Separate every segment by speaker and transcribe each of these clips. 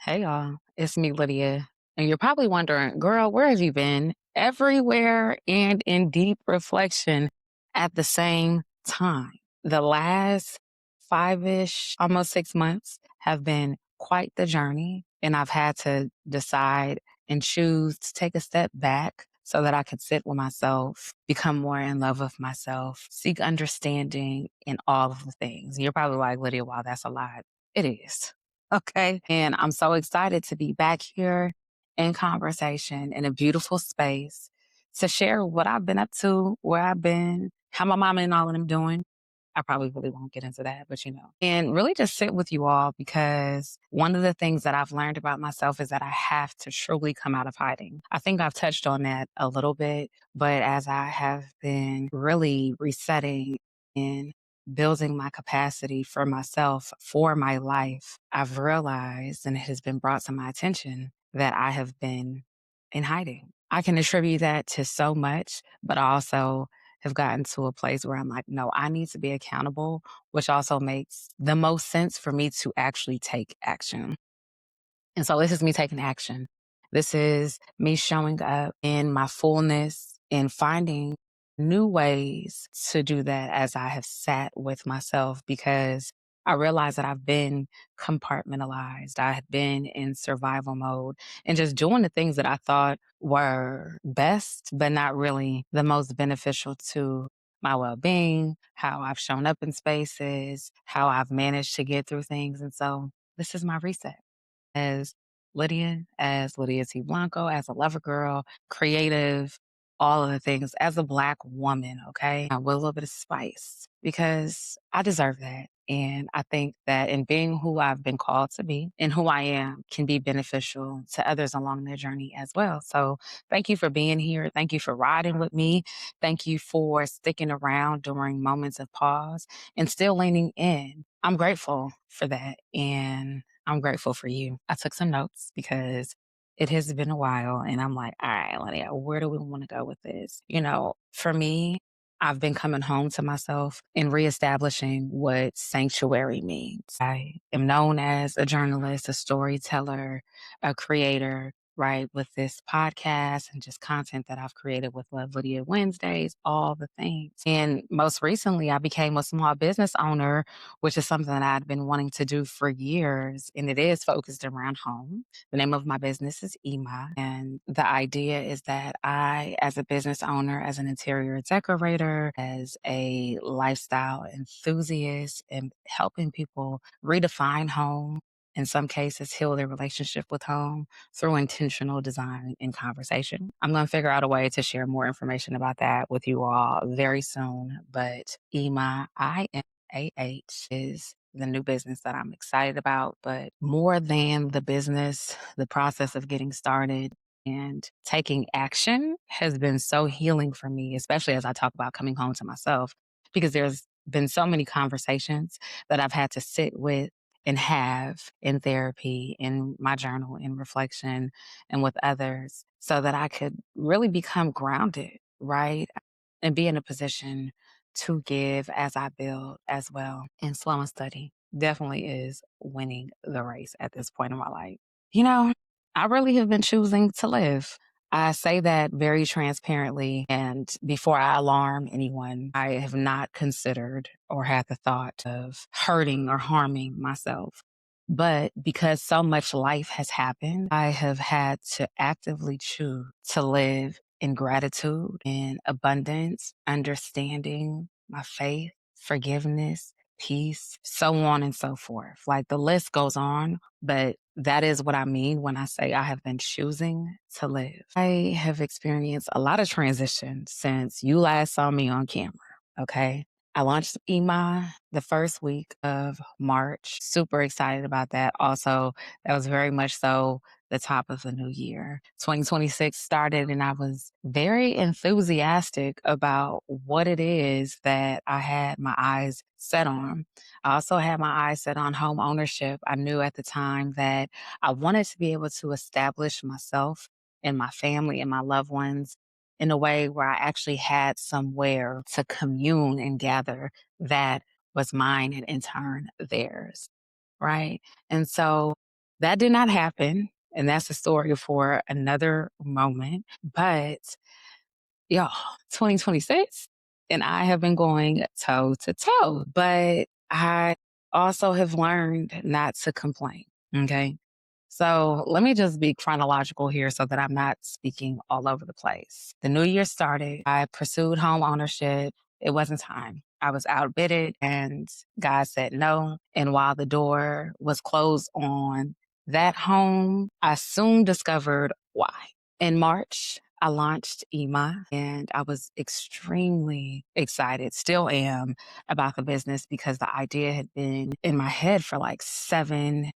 Speaker 1: Hey y'all, it's me, Lydia. And you're probably wondering, girl, where have you been? Everywhere and in deep reflection at the same time. The last five-ish, almost 6 months have been quite the journey. And I've had to decide and choose to take a step back so that I could sit with myself, become more in love with myself, seek understanding in all of the things. You're probably like, Lydia, wow, that's a lot. It is. Okay. And I'm so excited to be back here in conversation in a beautiful space to share what I've been up to, where I've been, how my mama and all of them doing. I probably really won't get into that, but and really just sit with you all because one of the things that I've learned about myself is that I have to truly come out of hiding. I think I've touched on that a little bit, but as I have been really resetting and building my capacity for myself, for my life, I've realized, and it has been brought to my attention, that I have been in hiding. I can attribute that to so much, but I also have gotten to a place where I'm like, no, I need to be accountable, which also makes the most sense for me to actually take action. And so this is me taking action. This is me showing up in my fullness and finding new ways to do that as I have sat with myself because I realize that I've been compartmentalized. I have been in survival mode and just doing the things that I thought were best, but not really the most beneficial to my well being, how I've shown up in spaces, how I've managed to get through things. And so this is my reset as Lydia T. Blanco, as a lover girl, creative, all of the things, as a Black woman, okay, with a little bit of spice because I deserve that. And I think that in being who I've been called to be and who I am can be beneficial to others along their journey as well. So thank you for being here. Thank you for riding with me. Thank you for sticking around during moments of pause and still leaning in. I'm grateful for that. And I'm grateful for you. I took some notes because it has been a while and I'm like, all right, Lydia, where do we want to go with this? For me, I've been coming home to myself and reestablishing what sanctuary means. I am known as a journalist, a storyteller, a creator, right? With this podcast and just content that I've created with Love Lydia Wednesdays, all the things. And most recently, I became a small business owner, which is something that I'd been wanting to do for years. And it is focused around home. The name of my business is EMA. And the idea is that I, as a business owner, as an interior decorator, as a lifestyle enthusiast, and helping people redefine home, in some cases, heal their relationship with home through intentional design and conversation. I'm going to figure out a way to share more information about that with you all very soon. But EMA, IMAH, is the new business that I'm excited about. But more than the business, the process of getting started and taking action has been so healing for me, especially as I talk about coming home to myself, because there's been so many conversations that I've had to sit with and have in therapy, in my journal, in reflection, and with others so that I could really become grounded, right? And be in a position to give as I build as well. And slow and steady definitely is winning the race at this point in my life. You know, I really have been choosing to live. I say that very transparently. And before I alarm anyone, I have not considered or had the thought of hurting or harming myself. But because so much life has happened, I have had to actively choose to live in gratitude, in abundance, understanding, my faith, forgiveness, peace, so on and so forth. Like the list goes on, but that is what I mean when I say I have been choosing to live. I have experienced a lot of transition since you last saw me on camera. Okay. I launched EMI the first week of March. Super excited about that. Also, that was very much so the top of the new year. 2026 started and I was very enthusiastic about what it is that I had my eyes set on. I also had my eyes set on home ownership. I knew at the time that I wanted to be able to establish myself and my family and my loved ones in a way where I actually had somewhere to commune and gather that was mine and in turn theirs. Right. And so That did not happen. And that's a story for another moment. But y'all, 2026, and I have been going toe to toe. But I also have learned not to complain. Okay. So let me just be chronological here so that I'm not speaking all over the place. The new year started. I pursued home ownership. It wasn't time. I was outbidded and God said no. And while the door was closed on that home, I soon discovered why. In March, I launched EMA and I was extremely excited, still am, about the business because the idea had been in my head for like 7+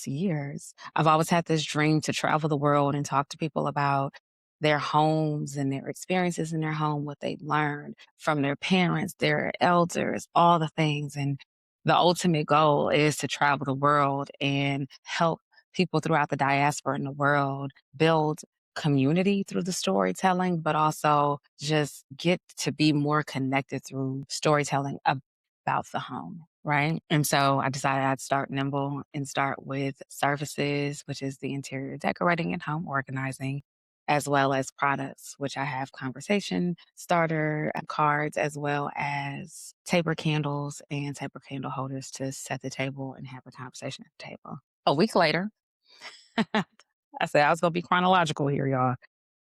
Speaker 1: years. I've always had this dream to travel the world and talk to people about their homes and their experiences in their home, what they learned from their parents, their elders, all the things. And the ultimate goal is to travel the world and help people throughout the diaspora in the world build community through the storytelling, but also just get to be more connected through storytelling about the home. Right. And so I decided I'd start nimble and start with services, which is the interior decorating and home organizing, as well as products, which I have conversation starter cards, as well as taper candles and taper candle holders to set the table and have a conversation at the table. A week later, I said I was going to be chronological here, y'all.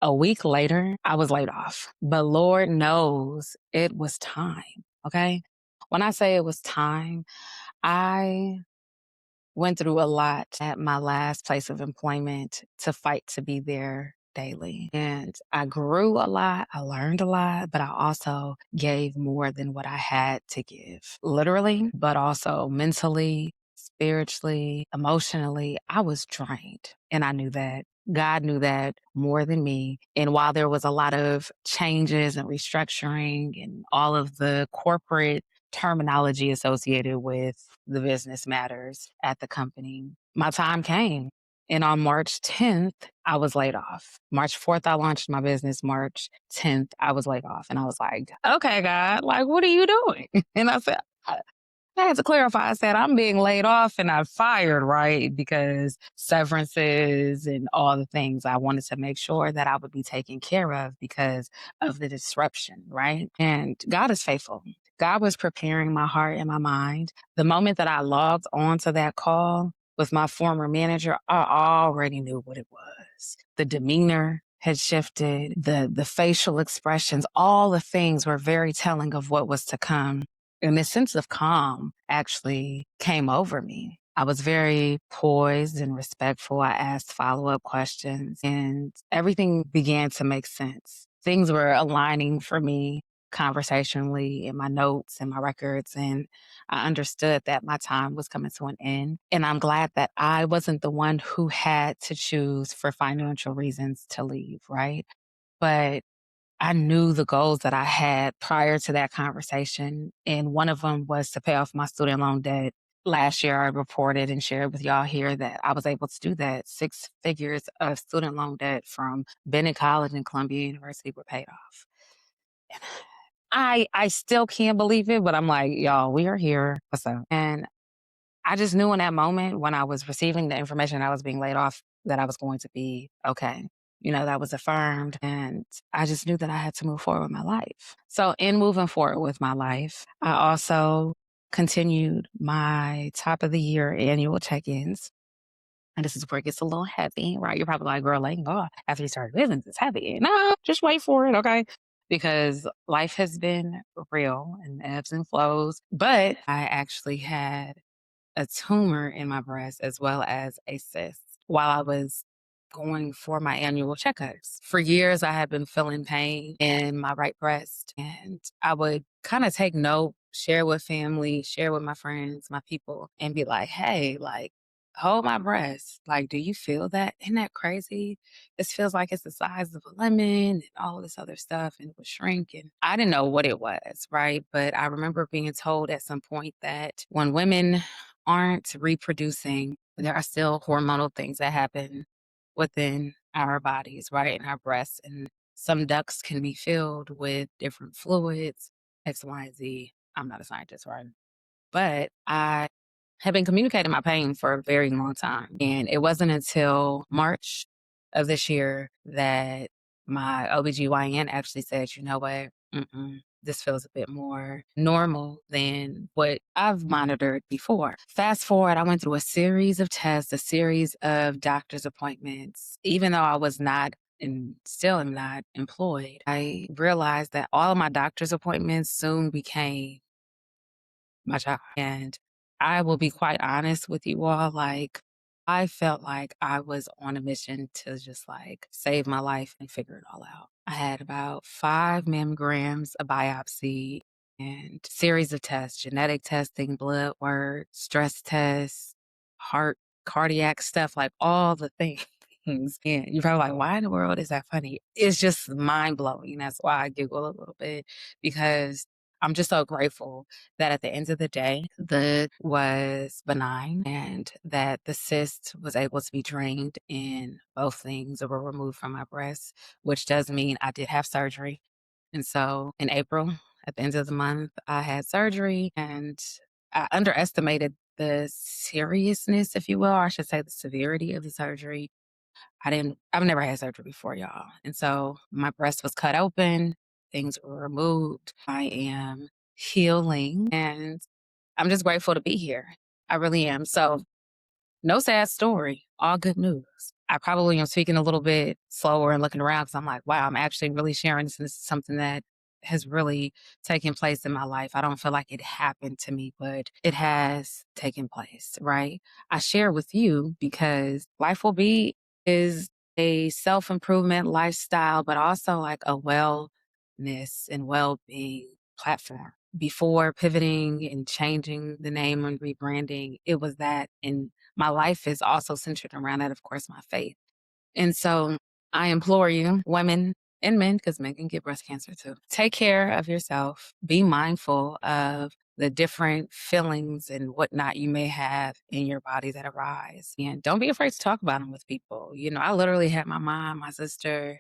Speaker 1: A week later, I was laid off. But Lord knows it was time. Okay. When I say it was time, I went through a lot at my last place of employment to fight to be there daily. And I grew a lot, I learned a lot, but I also gave more than what I had to give, literally, but also mentally, spiritually, emotionally. I was drained. And I knew that. God knew that more than me. And while there was a lot of changes and restructuring and all of the corporate terminology associated with the business matters at the company, my time came. And on March 10th, I was laid off. March 4th, I launched my business. March 10th, I was laid off. And I was like, okay, God, like, what are you doing? And I said, I had to clarify. I said, I'm being laid off and I'm fired, right? Because severances and all the things, I wanted to make sure that I would be taken care of because of the disruption, right? And God is faithful. God was preparing my heart and my mind. The moment that I logged on to that call with my former manager, I already knew what it was. The demeanor had shifted, the facial expressions, all the things were very telling of what was to come. And this sense of calm actually came over me. I was very poised and respectful. I asked follow-up questions and everything began to make sense. Things were aligning for me conversationally in my notes and my records. And I understood that my time was coming to an end. And I'm glad that I wasn't the one who had to choose for financial reasons to leave, right? But I knew the goals that I had prior to that conversation. And one of them was to pay off my student loan debt. Last year, I reported and shared with y'all here that I was able to do that. 6 figures of student loan debt from Bennett College and Columbia University were paid off. I still can't believe it, but I'm like, y'all, we are here. What's up? And I just knew in that moment when I was receiving the information I was being laid off that I was going to be okay. That was affirmed. And I just knew that I had to move forward with my life. So, in moving forward with my life, I also continued my top of the year annual check ins. And this is where it gets a little heavy, right? You're probably like, girl, like, oh, after you started business, it's heavy. No, just wait for it, okay? Because life has been real and ebbs and flows. But I actually had a tumor in my breast as well as a cyst while I was going for my annual checkups. For years, I had been feeling pain in my right breast, and I would kind of take note, share with family, share with my friends, my people, and be like, hey, like, hold my breast. Like, do you feel that? Isn't that crazy? This feels like it's the size of a lemon and all this other stuff, and it would shrink. And I didn't know what it was, right? But I remember being told at some point that when women aren't reproducing, there are still hormonal things that happen within our bodies, right? In our breasts. And some ducts can be filled with different fluids, X, Y, and Z. I'm not a scientist, right? But I had been communicating my pain for a very long time. And it wasn't until March of this year that my OBGYN actually said, you know what? This feels a bit more normal than what I've monitored before. Fast forward, I went through a series of tests, a series of doctor's appointments. Even though I was not and still am not employed, I realized that all of my doctor's appointments soon became my job. And I will be quite honest with you all, like, I felt like I was on a mission to just like save my life and figure it all out. I had about 5 mammograms, a biopsy, and series of tests, genetic testing, blood work, stress tests, heart, cardiac stuff, like all the things. And you're probably like, why in the world is that funny? It's just mind blowing. That's why I giggle a little bit because I'm just so grateful that at the end of the day, the was benign and that the cyst was able to be drained and both things were removed from my breast, which does mean I did have surgery. And so in April, at the end of the month, I had surgery and I underestimated the seriousness, if you will, or I should say the severity of the surgery. I've never had surgery before, y'all. And so my breast was cut open, things were removed. I am healing and I'm just grateful to be here. I really am. So no sad story, all good news. I probably am speaking a little bit slower and looking around because I'm like, wow, I'm actually really sharing this. And this is something that has really taken place in my life. I don't feel like it happened to me, but it has taken place, right? I share with you because life will be is a self-improvement lifestyle, but also like a wellness and well-being platform. Before pivoting and changing the name and rebranding, it was that. And my life is also centered around that, of course, my faith. And so I implore you, women and men, because men can get breast cancer too, take care of yourself. Be mindful of the different feelings and whatnot you may have in your body that arise. And don't be afraid to talk about them with people. You know, I literally had my mom, my sister,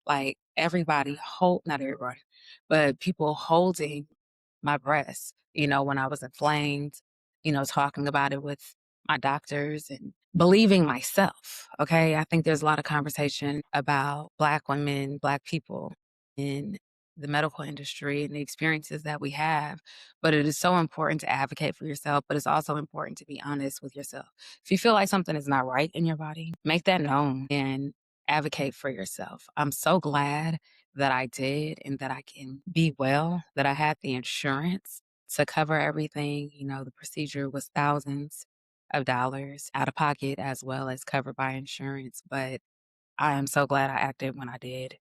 Speaker 1: like everybody not everybody, but people holding my breast, when I was inflamed, talking about it with my doctors and believing myself. Okay. I think there's a lot of conversation about Black women, Black people in the medical industry and the experiences that we have. But it is so important to advocate for yourself, but it's also important to be honest with yourself. If you feel like something is not right in your body, make that known and advocate for yourself. I'm so glad that I did and that I can be well, that I had the insurance to cover everything. The procedure was thousands of dollars out of pocket as well as covered by insurance. But I am so glad I acted when I did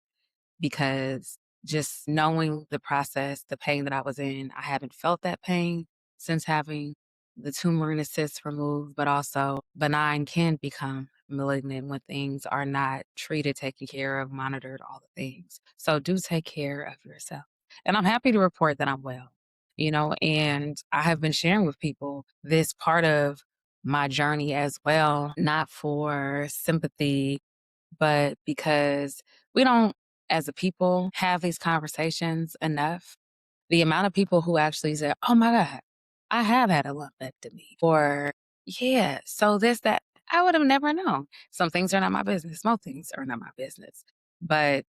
Speaker 1: because just knowing the process, the pain that I was in, I haven't felt that pain since having the tumor and the cyst removed, but also benign can become malignant when things are not treated, taken care of, monitored, all the things. So do take care of yourself. And I'm happy to report that I'm well, and I have been sharing with people this part of my journey as well, not for sympathy but because we don't, as a people, have these conversations enough. The amount of people who actually say, oh my God, I have had a lumpectomy, or yeah, so this, that, I would have never known. Some things are not my business. Most things are not my business. But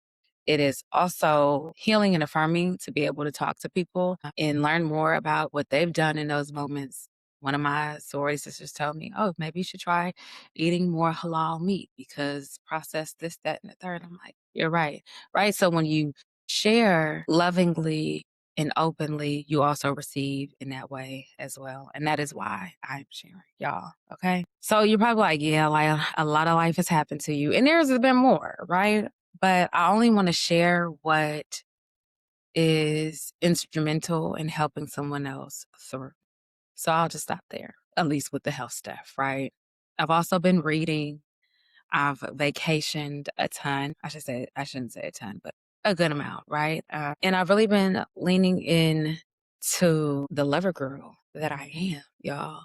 Speaker 1: it is also healing and affirming to be able to talk to people and learn more about what they've done in those moments. One of my sorority sisters told me, oh, maybe you should try eating more halal meat because processed this, that, and the third. I'm like, you're right. Right. So when you share lovingly and openly, you also receive in that way as well. And that is why I'm sharing, y'all. Okay. So you're probably like, yeah, like a lot of life has happened to you. And there's been more, right? But I only want to share what is instrumental in helping someone else through. So I'll just stop there, at least with the health stuff, right? I've also been reading. I've vacationed a ton. I shouldn't say a ton, but a good amount, right? And I've really been leaning in to the lover girl that I am, y'all.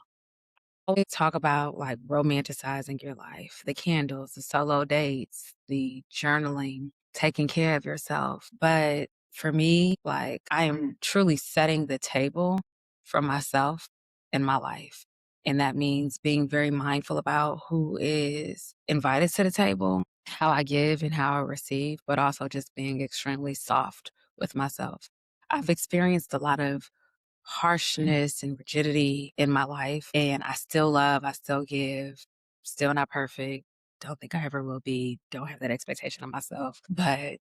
Speaker 1: Always talk about like romanticizing your life, the candles, the solo dates, the journaling, taking care of yourself. But for me, like I am truly setting the table for myself in my life. And that means being very mindful about who is invited to the table, how I give and how I receive, but also just being extremely soft with myself. I've experienced a lot of harshness and rigidity in my life, and I still love, I still give, still not perfect. Don't think I ever will be. Don't have that expectation of myself, but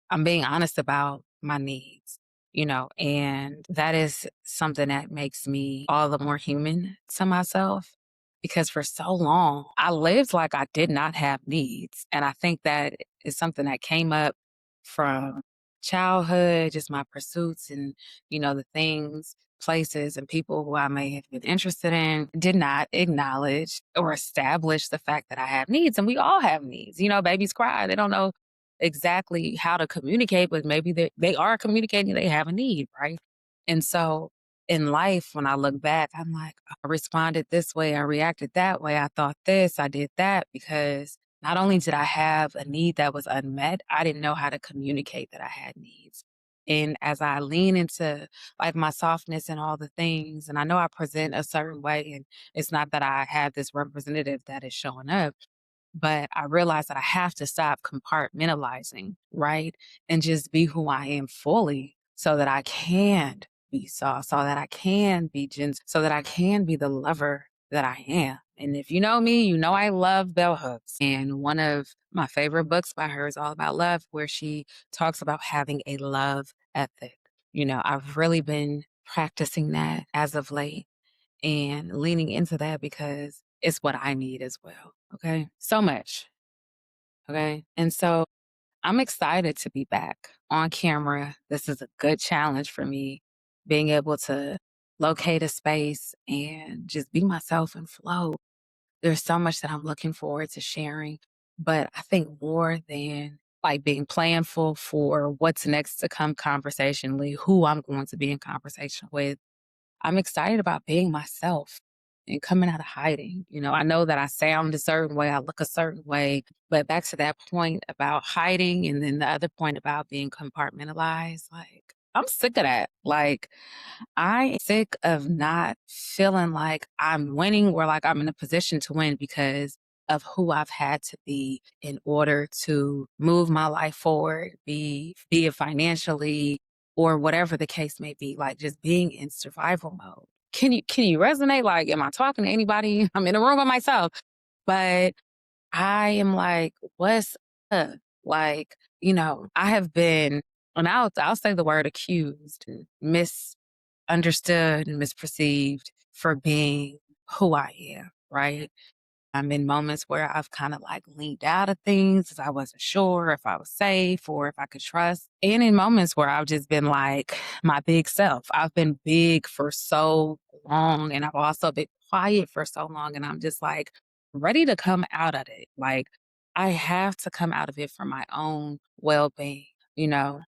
Speaker 1: I'm being honest about my needs, and that is something that makes me all the more human to myself because for so long I lived like I did not have needs. And I think that is something that came up from childhood, just my pursuits and, the things, places, and people who I may have been interested in did not acknowledge or establish the fact that I have needs. And we all have needs. Babies cry, they don't know exactly how to communicate, but maybe they are communicating, they have a need, right? And so in life, when I look back, I'm like, I responded this way, I reacted that way, I thought this, I did that, because not only did I have a need that was unmet, I didn't know how to communicate that I had needs. And as I lean into like my softness and all the things, and I know I present a certain way, and it's not that I have this representative that is showing up, but I realized that I have to stop compartmentalizing, right? And just be who I am fully so that I can be soft, so that I can be gentle, so that I can be the lover that I am. And if you know me, you know I love bell hooks. And one of my favorite books by her is all about love, where she talks about having a love ethic. I've really been practicing that as of late and leaning into that because it's what I need as well. Okay. So much. Okay. And so I'm excited to be back on camera. This is a good challenge for me, being able to locate a space and just be myself and flow. There's so much that I'm looking forward to sharing, but I think more than like being planful for what's next to come conversationally, who I'm going to be in conversation with, I'm excited about being myself and coming out of hiding. I know that I sound a certain way, I look a certain way, but back to that point about hiding and then the other point about being compartmentalized, like, I'm sick of that. Like, I am sick of not feeling like I'm winning or like I'm in a position to win because of who I've had to be in order to move my life forward, be it financially or whatever the case may be, like just being in survival mode. Can you resonate? Like, am I talking to anybody? I'm in a room by myself, but I am like, what's up? Like, I have been, and I'll say the word accused, and misunderstood and misperceived for being who I am, right? I'm in moments where I've kind of like leaned out of things because I wasn't sure if I was safe or if I could trust. And in moments where I've just been like my big self. I've been big for so long and I've also been quiet for so long. And I'm just like ready to come out of it. Like, I have to come out of it for my own well being. You know,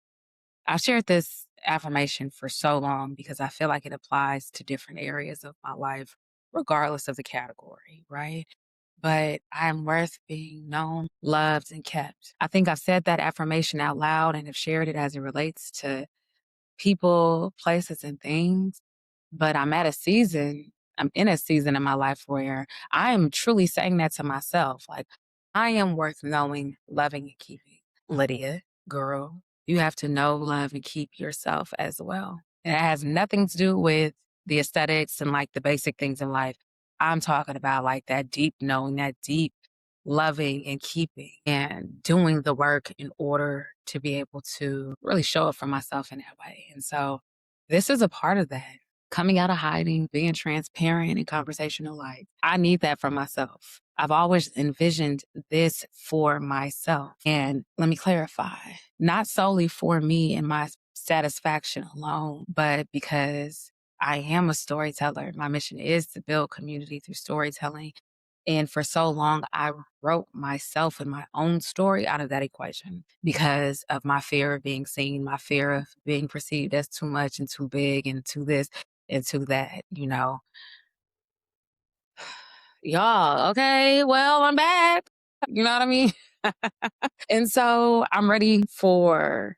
Speaker 1: I've shared this affirmation for so long because I feel like it applies to different areas of my life, regardless of the category, right? But I'm worth being known, loved, and kept. I think I've said that affirmation out loud and have shared it as it relates to people, places, and things. But I'm in a season in my life where I am truly saying that to myself. Like, I am worth knowing, loving, and keeping. Lydia, girl, you have to know, love, and keep yourself as well. And it has nothing to do with the aesthetics and like the basic things in life. I'm talking about like that deep knowing, that deep loving and keeping and doing the work in order to be able to really show up for myself in that way. And so this is a part of that. Coming out of hiding, being transparent and conversational, like, I need that for myself. I've always envisioned this for myself. And let me clarify, not solely for me and my satisfaction alone, but because I am a storyteller. My mission is to build community through storytelling. And for so long, I wrote myself and my own story out of that equation because of my fear of being seen, my fear of being perceived as too much and too big and too this and too that. Y'all, okay, well, I'm back. You know what I mean? And so I'm ready for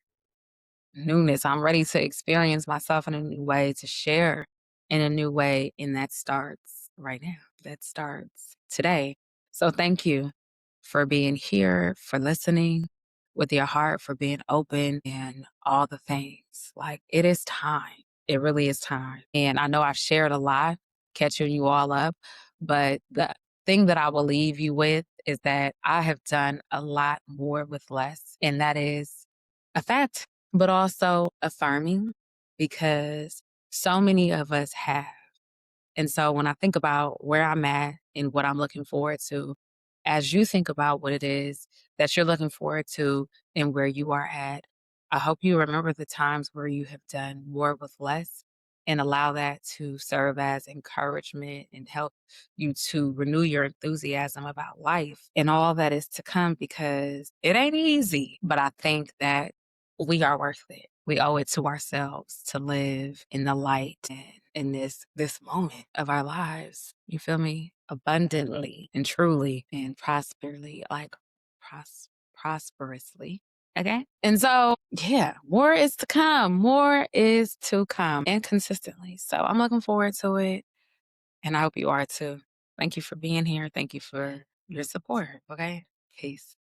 Speaker 1: newness. I'm ready to experience myself in a new way, to share in a new way. And that starts right now. that starts today. So thank you for being here, for listening with your heart, for being open and all the things. Like it is time. It really is time. And I know I've shared a lot, catching you all up, but the thing that I will leave you with is that I have done a lot more with less. And that is a fact, but also affirming because so many of us have. And so when I think about where I'm at and what I'm looking forward to, as you think about what it is that you're looking forward to and where you are at, I hope you remember the times where you have done more with less and allow that to serve as encouragement and help you to renew your enthusiasm about life and all that is to come because it ain't easy. But I think that we are worth it. We owe it to ourselves to live in the light and in this moment of our lives. You feel me? Abundantly and truly and prosperously, like prosperously. Okay. And so, yeah, more is to come. More is to come and consistently. So I'm looking forward to it. And I hope you are too. Thank you for being here. Thank you for your support. Okay. Peace.